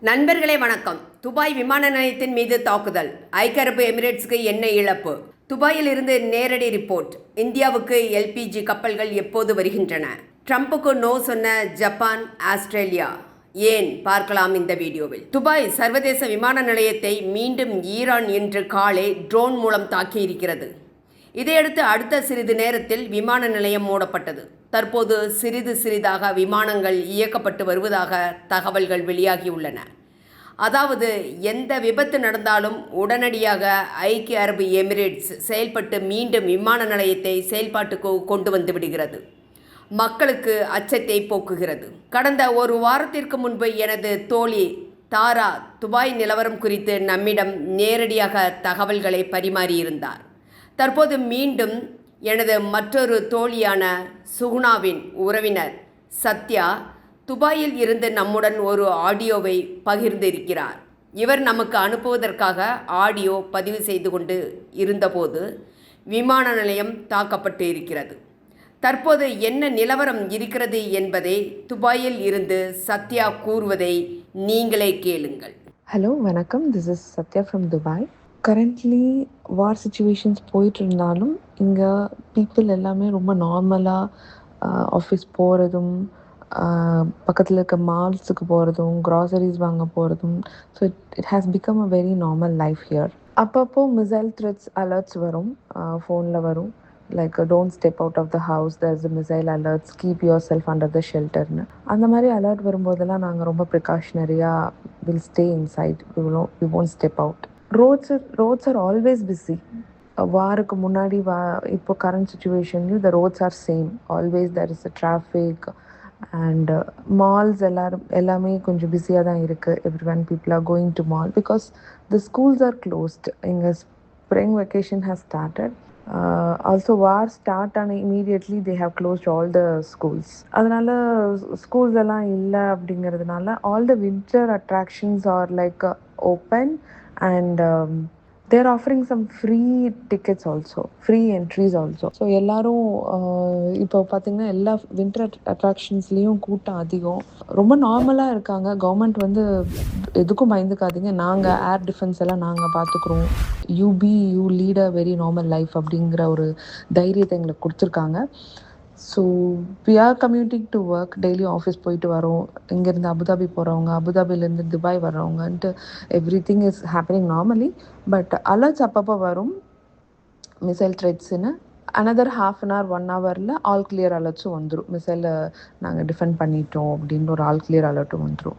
நண்பர்களே வணக்கம். துபாய் விமான நிலையத்தின் மீது தாக்குதல், ஐக்கிய அரபு எமிரேட்ஸுக்கு எண்ணெய் இழப்பு. துபாயில் இருந்து நேரடி ரிப்போர்ட். இந்தியாவுக்கு எல்பிஜி கப்பல்கள் எப்போது வருகின்றன? ட்ரம்புக்கு நோ சொன்ன ஜப்பான், ஆஸ்திரேலியா ஏன்? பார்க்கலாம் இந்த வீடியோவில். துபாய் சர்வதேச விமான நிலையத்தை மீண்டும் ஈரான் இன்று காலை ட்ரோன் மூலம் தாக்கியிருக்கிறது. இதையடுத்து அடுத்த சிறிது நேரத்தில் விமான நிலையம் மூடப்பட்டது. தற்போது சிறிது சிறிதாக விமானங்கள் இயக்கப்பட்டு வருவதாக தகவல்கள் வெளியாகியுள்ளன. அதாவது எந்த விபத்து நடந்தாலும் உடனடியாக ஐக்கிய அரபு எமிரேட்ஸ் செயல்பட்டு மீண்டும் விமான நிலையத்தை செயல்பாட்டுக்கு கொண்டு வந்து விடுகிறது. மக்களுக்கு அச்சத்தை போக்குகிறது. கடந்த ஒரு வாரத்திற்கு முன்பு எனது தோழி தாரா துபாய் நிலவரம் குறித்து நம்மிடம் நேரடியாக தகவல்களை பரிமாறியிருந்தார். தற்போது மீண்டும் எனது மற்றொரு தோழியான சுகுணாவின் உறவினர் சத்யா துபாயில் இருந்து நம்முடன் ஒரு ஆடியோவை பகிர்ந்திருக்கிறார். இவர் நமக்கு அனுப்புவதற்காக ஆடியோ பதிவு செய்து கொண்டு இருந்தபோது விமான நிலையம் தாக்கப்பட்டு இருக்கிறது. தற்போது என்ன நிலவரம் இருக்கிறது என்பதை துபாயில் இருந்து சத்யா கூறுவதை நீங்களே கேளுங்கள். ஹலோ, வணக்கம். This is Sathya from Dubai. Currently war situations போயிட்டு இருந்தாலும் இங்கே பீப்புள் எல்லாமே ரொம்ப நார்மலாக ஆஃபீஸ் போகிறதும், பக்கத்தில் இருக்க மால்ஸுக்கு போகிறதும், க்ராசரிஸ் வாங்க போகிறதும். So it has become a very normal life here. அப்பப்போ மிசைல் த்ரெட்ஸ் அலர்ட்ஸ் வரும், ஃபோனில் வரும். Like don't step out of the house, there is missile alerts, keep your self under the ஷெல்டர்னு. அந்த மாதிரி அலர்ட் வரும்போதெல்லாம் நாங்கள் ரொம்ப ப்ரிகாஷனரியாக will stay inside, we won't step out. Roads are always busy. வாருக்கு முன்னாடி இப்போ கரண்ட் சுச்சுவேஷன்லையும் the roads are same, always there is a traffic. And malls எல்லாமே கொஞ்சம் பிஸியாக தான் இருக்குது. Every people are going to mall because the schools are closed. இங்கே spring vacation has started. Also war start ஆன immediately they have closed all the schools. அதனால் schools எல்லாம் இல்லை அப்படிங்கிறதுனால all the winter attractions are like open and they're offering some free tickets also, free entries also. So எல்லோரும் இப்போ பார்த்திங்கன்னா எல்லா winter அட்ராக்ஷன்ஸ்லேயும் கூட்டம் அதிகம், ரொம்ப நார்மலாக இருக்காங்க. கவர்மெண்ட் வந்து எதுக்கும் பயந்துக்காதீங்க, நாங்கள் ஏர் டிஃபென்ஸ் எல்லாம் நாங்கள் பார்த்துக்குறோம், you lead a very normal life அப்படிங்கிற ஒரு தைரியத்தை எங்களுக்கு கொடுத்துருக்காங்க. So we are commuting to work, daily office போயிட்டு வரோம். இங்கேருந்து அபுதாபி போகிறவங்க, அபுதாபிலேருந்து துபாய் வர்றவங்கன்ட்டு everything is happening normally. But alerts அப்பப்போ வரும், மிசைல் த்ரெட்ஸுன்னு. அனதர் half an hour 1 hourல ஆல் கிளியர் அலர்ட்ஸும் வந்துடும். மிசைலை நாங்கள் டிஃபெண்ட் பண்ணிட்டோம் அப்படின்னு ஒரு ஆல் கிளியர் அலர்ட்டும் வந்துடும்.